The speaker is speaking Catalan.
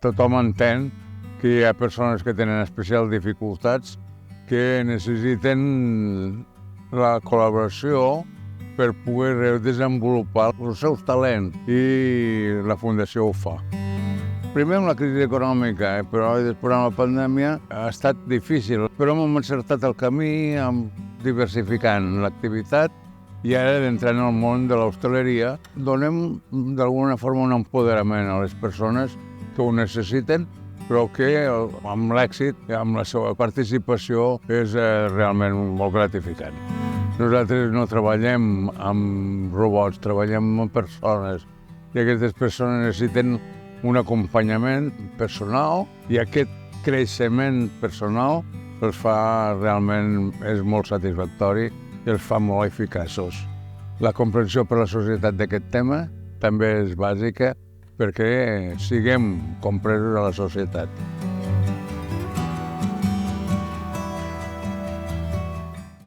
tothom entén que hi ha persones que tenen especials dificultats que necessiten la col·laboració per poder desenvolupar els seus talents i la Fundació ho fa. Primer amb la crisi econòmica, però després amb la pandèmia ha estat difícil, però hem encertat el camí diversificant l'activitat i ara entrant al món de l'hostaleria donem d'alguna forma un empoderament a les persones que ho necessiten, però que amb l'èxit, amb la seva participació, és realment molt gratificant. Nosaltres no treballem amb robots, treballem amb persones i aquestes persones necessiten un acompanyament personal i aquest creixement personal els fa realment, és molt satisfactori i els fa molt eficaços. La comprensió per la societat d'aquest tema també és bàsica perquè siguem compresos a la societat.